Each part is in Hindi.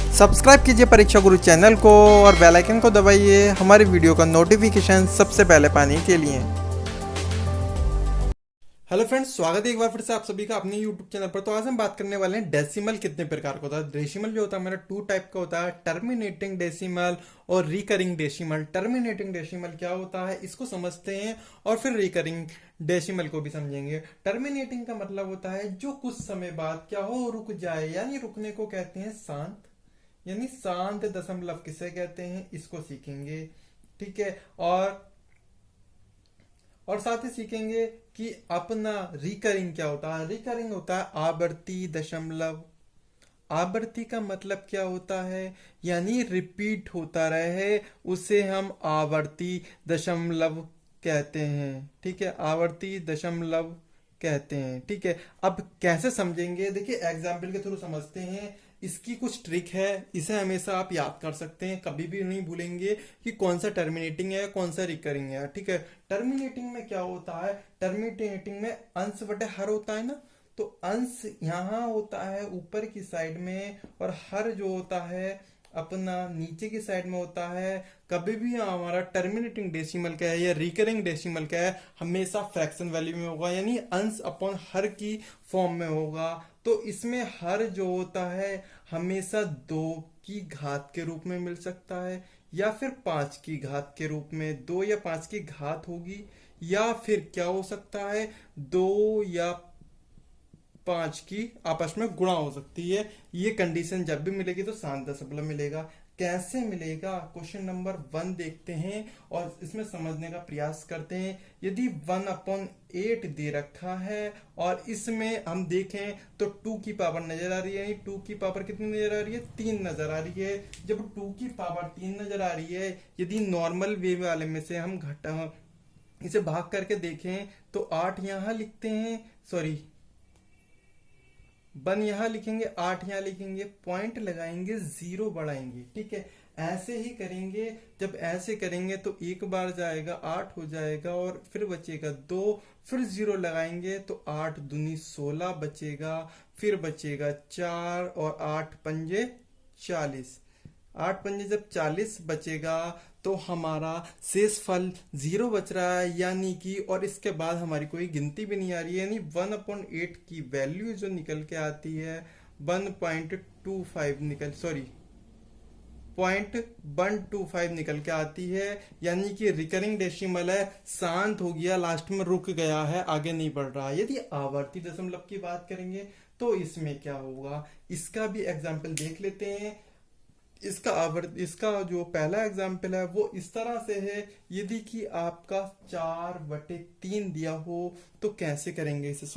सब्सक्राइब कीजिए परीक्षा गुरु चैनल को और बेल आइकन को दबाइए हमारी वीडियो का नोटिफिकेशन सबसे पहले पाने के लिए। हेलो फ्रेंड्स, स्वागत है एक बार फिर से आप सभी का अपने यूट्यूब चैनल पर। तो आज हम बात करने वाले हैं डेसिमल कितने प्रकार का होता है। डेसिमल जो होता है हमारा टू टाइप का होता है, टर्मिनेटिंग डेसिमल और रिकरिंग डेसिमल। टर्मिनेटिंग डेसिमल क्या होता है इसको समझते हैं और फिर रिकरिंग डेसिमल को भी समझेंगे। टर्मिनेटिंग का मतलब होता है जो कुछ समय बाद क्या हो, रुक जाए, यानी रुकने को कहते हैं शांत, यानी शांत दशमलव किसे कहते हैं इसको सीखेंगे। ठीक है, और साथ ही सीखेंगे कि अपना रिकरिंग क्या होता है। रिकरिंग होता है आवर्ती दशमलव। आवर्ती का मतलब क्या होता है, यानी रिपीट होता रहे, उसे हम आवर्ती दशमलव कहते हैं। ठीक है, आवर्ती दशमलव कहते हैं। ठीक है, अब कैसे समझेंगे, देखिए एग्जाम्पल के थ्रू समझते हैं। इसकी कुछ ट्रिक है, इसे हमेशा आप याद कर सकते हैं, कभी भी नहीं भूलेंगे कि कौन सा टर्मिनेटिंग है कौन सा रिकरिंग है। ठीक है, टर्मिनेटिंग में क्या होता है, टर्मिनेटिंग में अंश बटे हर होता है ना, तो अंश यहाँ होता है ऊपर की साइड में और हर जो होता है अपना नीचे की साइड में होता है। कभी भी हमारा टर्मिनेटिंग डेसिमल क्या है या रिकरिंग डेसिमल क्या है, हमेशा फ्रैक्शन वैल्यू में होगा, यानी अंश अपॉन हर की फॉर्म में होगा। तो इसमें हर जो होता है हमेशा 2 की घात के रूप में मिल सकता है या फिर 5 की घात के रूप में, 2 या 5 की घात होगी, या फिर क्या हो सकता है 2 या 5 की आपस में गुणा हो सकती है। ये कंडीशन जब भी मिलेगी तो शांत दशमलव मिलेगा। कैसे मिलेगा, क्वेश्चन नंबर 1 देखते हैं और इसमें समझने का प्रयास करते हैं। यदि 1/8 दे रखा है और इसमें हम देखें तो 2 की पावर नजर आ रही है, 2 की पावर कितनी नजर आ रही है, 3 नजर आ रही है। जब 2 की पावर 3 नजर आ रही है, यदि नॉर्मल वे वाले में से हम घटा इसे भाग करके देखें तो 8 यहां लिखते हैं, सॉरी 1 यहां लिखेंगे, 8 यहां लिखेंगे, पॉइंट लगाएंगे, 0 बढ़ाएंगे। ठीक है, ऐसे ही करेंगे। जब ऐसे करेंगे तो एक बार जाएगा 8 हो जाएगा और फिर बचेगा 2, फिर 0 लगाएंगे तो 8 दूनी 16 बचेगा, फिर बचेगा 4 और 8 पंजे 40। 8 पंजे जब 40 बचेगा तो हमारा शेष फल 0 बच रहा है, यानी कि और इसके बाद हमारी कोई गिनती भी नहीं आ रही है, यानी 1/8 की वैल्यू जो निकल के आती है 1.25 निकल, सॉरी 0.125 निकल के आती है, यानी कि रिकरिंग डेसिमल है, शांत हो गया, लास्ट में रुक गया है, आगे नहीं बढ़ रहा। यदि आवर्ती दशमलव की बात करेंगे तो इसमें क्या होगा, इसका भी एग्जाम्पल देख लेते हैं। इसका जो पहला एग्जाम्पल है वो इस तरह से है। यदि कि आपका 4/3 दिया हो तो कैसे करेंगे इसे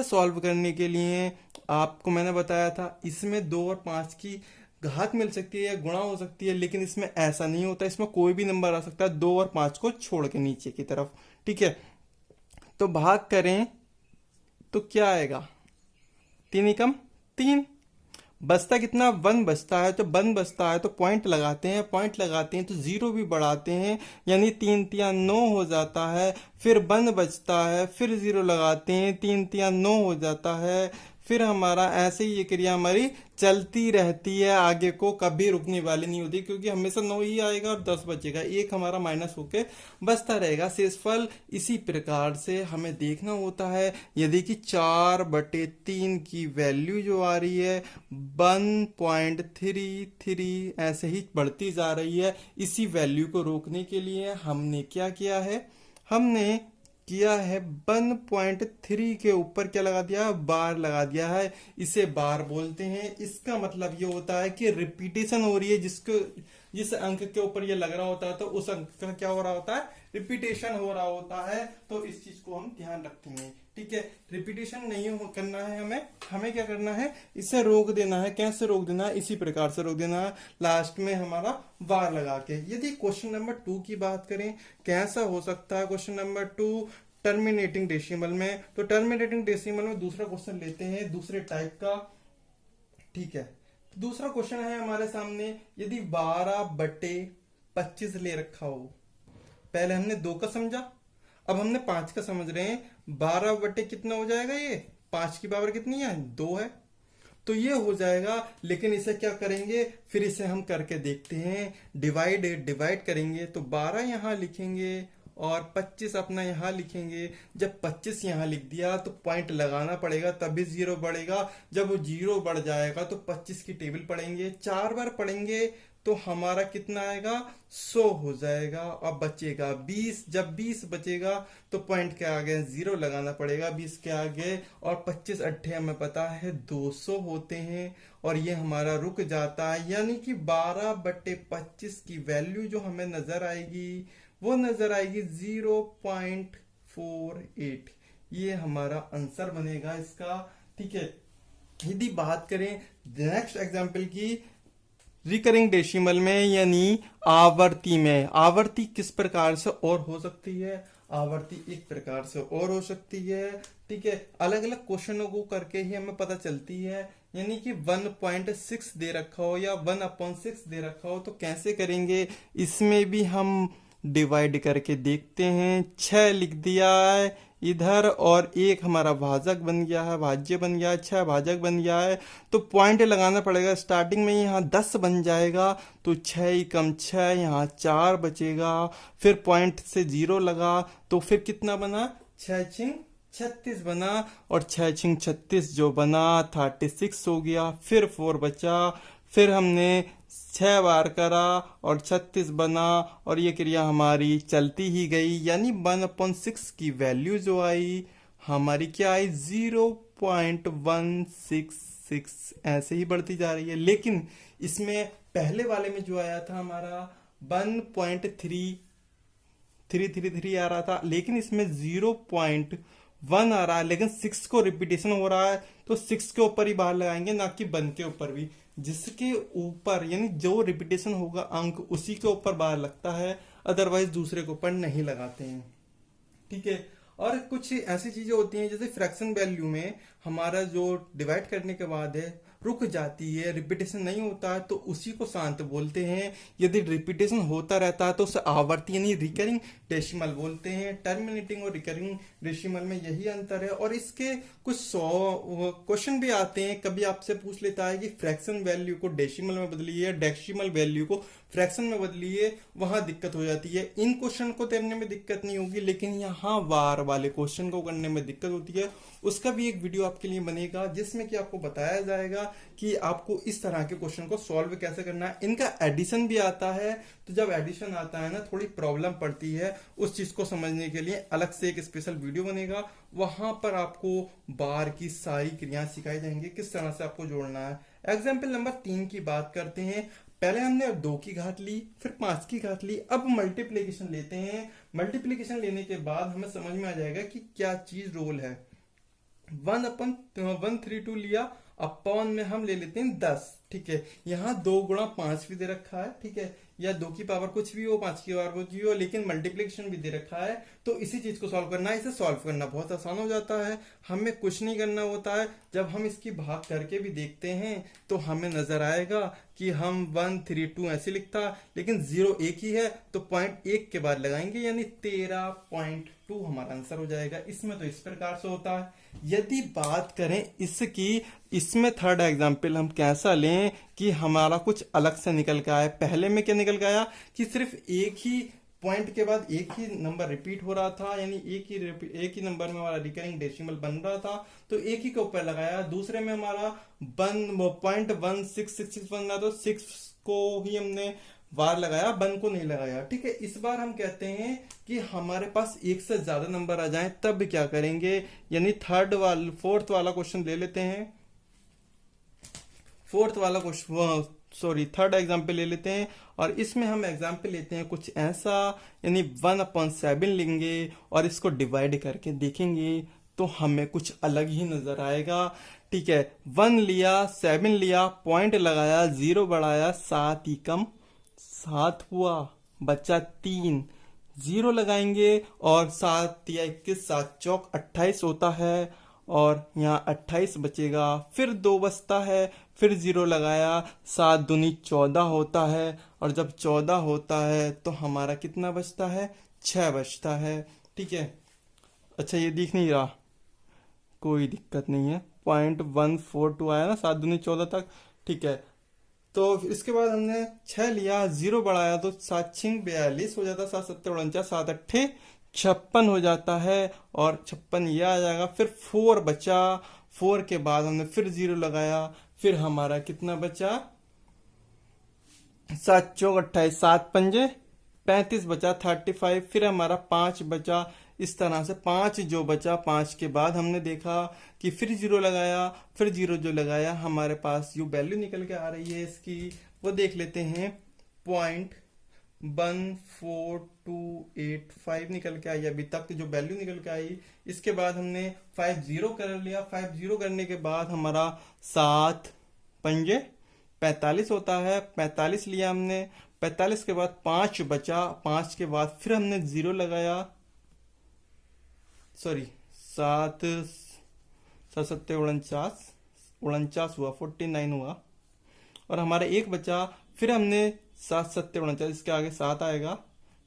सॉल्व करने के लिए आपको मैंने बताया था इसमें 2 और 5 की घात मिल सकती है या गुणा हो सकती है, लेकिन इसमें ऐसा नहीं होता, इसमें कोई भी नंबर आ सकता है 2 और 5 को छोड़ के नीचे की तरफ। ठीक है, तो भाग करें तो क्या आएगा, 3 एकम 3, बचता कितना 1 बचता है, तो 1 बचता है तो पॉइंट लगाते हैं, पॉइंट लगाते हैं तो 0 भी बढ़ाते हैं, यानी 3 तिया 9 हो जाता है। फिर 1 बचता है, फिर 0 लगाते हैं, 3 तिया 9 हो जाता है। फिर हमारा ऐसे ही ये क्रिया हमारी चलती रहती है, आगे को कभी रुकने वाली नहीं होती, क्योंकि हमेशा 9 ही आएगा और 10 बचेगा, एक हमारा माइनस होके बचता रहेगा शेषफल। इसी प्रकार से हमें देखना होता है, यदि कि 4/3 की वैल्यू जो आ रही है 1.33 ऐसे ही बढ़ती जा रही है, इसी वैल्यू को रोकने के लिए हमने क्या किया है, हमने किया है 1.3 के ऊपर क्या लगा दिया, बार लगा दिया है, इसे बार बोलते हैं। इसका मतलब ये होता है कि रिपीटेशन हो रही है, जिस अंक के ऊपर ये लग रहा होता है तो उस अंक का क्या हो रहा होता है, रिपीटेशन हो रहा होता है, तो इस चीज को हम ध्यान रखेंगे। ठीक है, रिपीटेशन नहीं करना है हमें क्या करना है, इसे रोक देना है। कैसे रोक देना है, इसी प्रकार से रोक देना है, लास्ट में हमारा बार लगा के। यदि क्वेश्चन नंबर 2 की बात करें, कैसा हो सकता है क्वेश्चन नंबर 2 टर्मिनेटिंग डेसिमल में, तो टर्मिनेटिंग डेसिमल में दूसरा क्वेश्चन लेते हैं दूसरे टाइप का। ठीक है, दूसरा क्वेश्चन है हमारे सामने, यदि 12/25 ले रखा हो, पहले हमने 2 का समझा, अब हमने 5 का समझ रहे हैं। 12 बटे कितना हो जाएगा, ये 5 की पावर कितनी है, 2 है। तो ये हो जाएगा। लेकिन इसे क्या करेंगे, फिर इसे हम करके देखते हैं। डिवाइड करेंगे तो 12 यहाँ लिखेंगे और 25 अपना यहाँ लिखेंगे। जब 25 यहाँ लिख दिया तो पॉइंट लगाना पड़ेगा, तभी जीरो बढ़ेगा। जब वो जीरो बढ़ जाएगा तो 25 की टेबल पढ़ेंगे, 4 बार पढ़ेंगे तो हमारा कितना आएगा, 100 हो जाएगा। अब बचेगा 20। जब 20 बचेगा तो पॉइंट के आगे जीरो लगाना पड़ेगा 20 के आगे, और 25 अट्ठे हमें पता है 200 होते हैं, और ये हमारा रुक जाता है। यानी कि 12/25 की वैल्यू जो हमें नजर आएगी वो नजर आएगी 0.48। ये हमारा आंसर बनेगा इसका। ठीक है, यदि बात करें नेक्स्ट एग्जाम्पल की, रिकरिंग डेसिमल में यानी आवर्ती में, आवर्ती किस प्रकार से और हो सकती है, आवर्ती एक प्रकार से और हो सकती है। ठीक है, अलग अलग क्वेश्चनों को करके ही हमें पता चलती है। यानी कि 1.6 दे रखा हो या 1/6 दे रखा हो तो कैसे करेंगे, इसमें भी हम डिवाइड करके देखते हैं। 6 लिख दिया है इधर, और एक हमारा भाजक बन गया है, भाज्य बन गया है, 6 भाजक बन गया है। तो पॉइंट लगाना पड़ेगा। स्टार्टिंग में यहाँ 10 बन जाएगा तो 6 ही कम 6, यहाँ 4 बचेगा। फिर पॉइंट से 0 लगा तो फिर कितना बना, 6 36 बना, और 6 36 जो बना 36 हो गया। फिर 4 बचा, फिर हमने 6 बार करा और 36 बना, और ये क्रिया हमारी चलती ही गई। यानी 1/6 की वैल्यू जो आई हमारी क्या आई, 0.166। ऐसे ही बढ़ती जा रही है। लेकिन इसमें पहले वाले में जो आया था हमारा 1.3333 आ रहा था, लेकिन इसमें 0.1 आ रहा है। लेकिन 6 को रिपीटेशन हो रहा है तो 6 के ऊपर ही बाहर लगाएंगे, ना कि 1 के ऊपर भी। जिसके ऊपर यानी जो रिपीटेशन होगा अंक उसी के ऊपर बार लगता है, अदरवाइज दूसरे के ऊपर नहीं लगाते हैं। ठीक है, और कुछ ऐसी चीजें होती हैं जैसे फ्रैक्शन वैल्यू में हमारा जो डिवाइड करने के बाद है रुक जाती है, रिपीटेशन नहीं होता है, तो उसी को शांत बोलते हैं। यदि रिपीटेशन होता रहता है तो उसे आवर्ती यानी रिकरिंग डेसिमल बोलते हैं। टर्मिनेटिंग और रिकरिंग डेसिमल में यही अंतर है। और इसके कुछ 100 क्वेश्चन भी आते हैं। कभी आपसे पूछ लेता है कि फ्रैक्शन वैल्यू को डेसिमल में बदलिए, डेसिमल वैल्यू को फ्रैक्शन में बदलिए, वहां दिक्कत हो जाती है। इन क्वेश्चन को करने में दिक्कत नहीं होगी, लेकिन यहाँ वार वाले क्वेश्चन को करने में दिक्कत होती है। उसका भी एक वीडियो आपके लिए बनेगा जिसमें कि आपको बताया जाएगा कि आपको इस तरह के क्वेश्चन को सॉल्व कैसे करना है। इनका एडिशन भी आता है, तो जब एडिशन आता है ना थोड़ी प्रॉब्लम पड़ती है, उस चीज को समझने के लिए अलग से एक स्पेशल वीडियो बनेगा। वहां पर आपको बार की सारी क्रियाएं सिखाई जाएंगी, किस तरह से आपको जोड़ना है। एग्जाम्पल नंबर 3 की बात करते हैं। पहले हमने 2 की घात ली, फिर 5 की घात ली। अब मल्टीप्लीकेशन लेते हैं। मल्टीप्लीकेशन लेने के बाद हमें समझ में आ जाएगा कि क्या चीज रोल है। 1/132 लिया, अपॉन में हम ले लेते हैं 10। ठीक है, यहाँ 2 × 5 भी दे रखा है। ठीक है, या 2 की पावर कुछ भी हो, 5 की पावर कुछ भी हो, लेकिन मल्टीप्लिकेशन भी दे रखा है। तो इसी चीज को सॉल्व करना है। इसे सॉल्व करना बहुत आसान हो जाता है, हमें कुछ नहीं करना होता है। जब हम इसकी भाग करके भी देखते हैं तो हमें नजर आएगा कि हम 132 ऐसे लिखता, लेकिन 0 एक ही है तो पॉइंट 1 के बाद लगाएंगे, यानी 13.2 हमारा आंसर हो जाएगा। इसमें तो इस प्रकार से होता है। यदि बात करें इसकी, इसमें थर्ड एग्जाम्पल हम कैसा लें कि हमारा कुछ अलग से निकल के आया। पहले में क्या निकल के आया कि सिर्फ एक ही पॉइंट के बाद एक ही नंबर रिपीट हो रहा था, यानी एक ही नंबर में हमारा रिकरिंग डेसिमल बन रहा था, तो एक ही के ऊपर लगाया। दूसरे में हमारा 1.1666 बन रहा, तो 6 को ही हमने बार लगाया, 1 को नहीं लगाया। ठीक है, इस बार हम कहते हैं कि हमारे पास एक से ज्यादा नंबर आ जाएं, तब क्या करेंगे, यानी फोर्थ वाला क्वेश्चन ले लेते हैं। थर्ड एग्जाम्पल ले लेते हैं, और इसमें हम एग्जाम्पल लेते हैं कुछ ऐसा, यानी 1/7 लेंगे और इसको डिवाइड करके देखेंगे तो हमें कुछ अलग ही नजर आएगा। ठीक है, 1 लिया, 7 लिया, पॉइंट लगाया, 0 बढ़ाया, 7 ही कम 7 हुआ, बचा 3, 0 लगाएंगे, और 7 या 21, 7 चौक 28 होता है, और यहाँ 28 बचेगा। फिर 2 बचता है, फिर 0 लगाया, 7 दूनी 14 होता है, और जब 14 होता है तो हमारा कितना बचता है, 6 बचता है। ठीक है, अच्छा ये दिख नहीं रहा, कोई दिक्कत नहीं है, 0.142 आया ना, 7 दूनी 14 तक। ठीक है, तो इसके बाद हमने 6 लिया, 0 बढ़ाया तो 7 छिंग 42 हो जाता, 7 सत्ते 49, 7 अट्ठे 56 हो जाता है, और 56 ये आ जाएगा। फिर 4 बचा, 4 के बाद हमने फिर 0 लगाया, फिर हमारा कितना बचा, 7 चौक 28, 7 पंजे 35 बचा, 35। फिर हमारा 5 बचा। इस तरह से 5 जो बचा, 5 के बाद हमने देखा कि फिर 0 लगाया, फिर 0 जो लगाया हमारे पास जो वैल्यू निकल के आ रही है इसकी, वो देख लेते हैं। 0.14285 निकल के आई अभी तक जो वैल्यू निकल के आई। इसके बाद हमने 5 0 कर लिया। 5 0 करने के बाद हमारा 7 पंजे 45 होता है, 45 लिया हमने। 45 के बाद 5 बचा, 5 के बाद फिर हमने 0 लगाया, सॉरी 7 7 सत्ते 49, 49 हुआ, 49 हुआ, और हमारा 1 बचा। फिर हमने 7 सत्ते 49, इसके आगे 7 आएगा।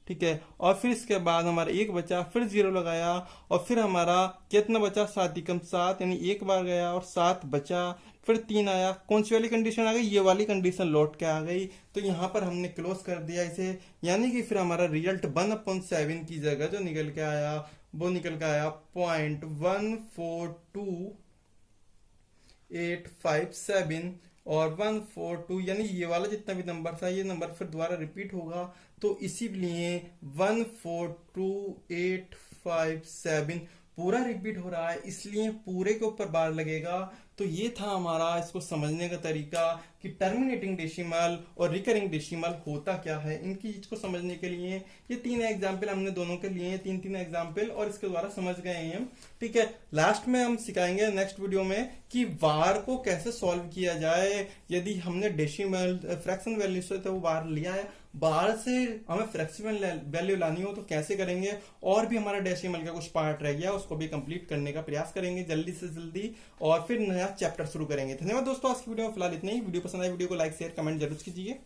ठीक है, और फिर इसके बाद हमारा 1 बचा, फिर 0 लगाया, और फिर हमारा कितना बचा, 7 एकम 7, यानी 1 बार गया और 7 बचा। फिर 3 आया, कौन सी वाली कंडीशन आ गई, ये वाली कंडीशन लौट के आ गई। तो यहाँ पर हमने क्लोज कर दिया इसे, यानी कि फिर हमारा रिजल्ट 1/7 की जगह जो निकल के आया वो निकल के आया 0.142857, और 142 यानी ये वाला जितना भी नंबर था, ये नंबर फिर दोबारा रिपीट होगा। तो इसीलिए 142.857 पूरा रिपीट हो रहा है, इसलिए पूरे के ऊपर बार लगेगा। तो ये था हमारा इसको समझने का तरीका कि टर्मिनेटिंग डेसिमल और रिकरिंग डेसिमल होता क्या है। इनकी चीज को समझने के लिए ये 3 एग्जाम्पल हमने दोनों के लिए 3 एग्जाम्पल, और इसके द्वारा समझ गए हैं हम। ठीक है, लास्ट में हम सिखाएंगे नेक्स्ट वीडियो में कि बार को कैसे सॉल्व किया जाए। यदि हमने डेसिमल फ्रैक्शन वैल्यू से तो वो बार लिया है, बाहर से हमें फ्रैक्शनल वैल्यू लानी हो तो कैसे करेंगे। और भी हमारा डेसिमल का कुछ पार्ट रह गया, उसको भी कंप्लीट करने का प्रयास करेंगे जल्दी से जल्दी, और फिर नया चैप्टर शुरू करेंगे। धन्यवाद दोस्तों, आज की वीडियो में फिलहाल इतना ही। वीडियो पसंद आए वीडियो को लाइक शेयर कमेंट जरूर कीजिए।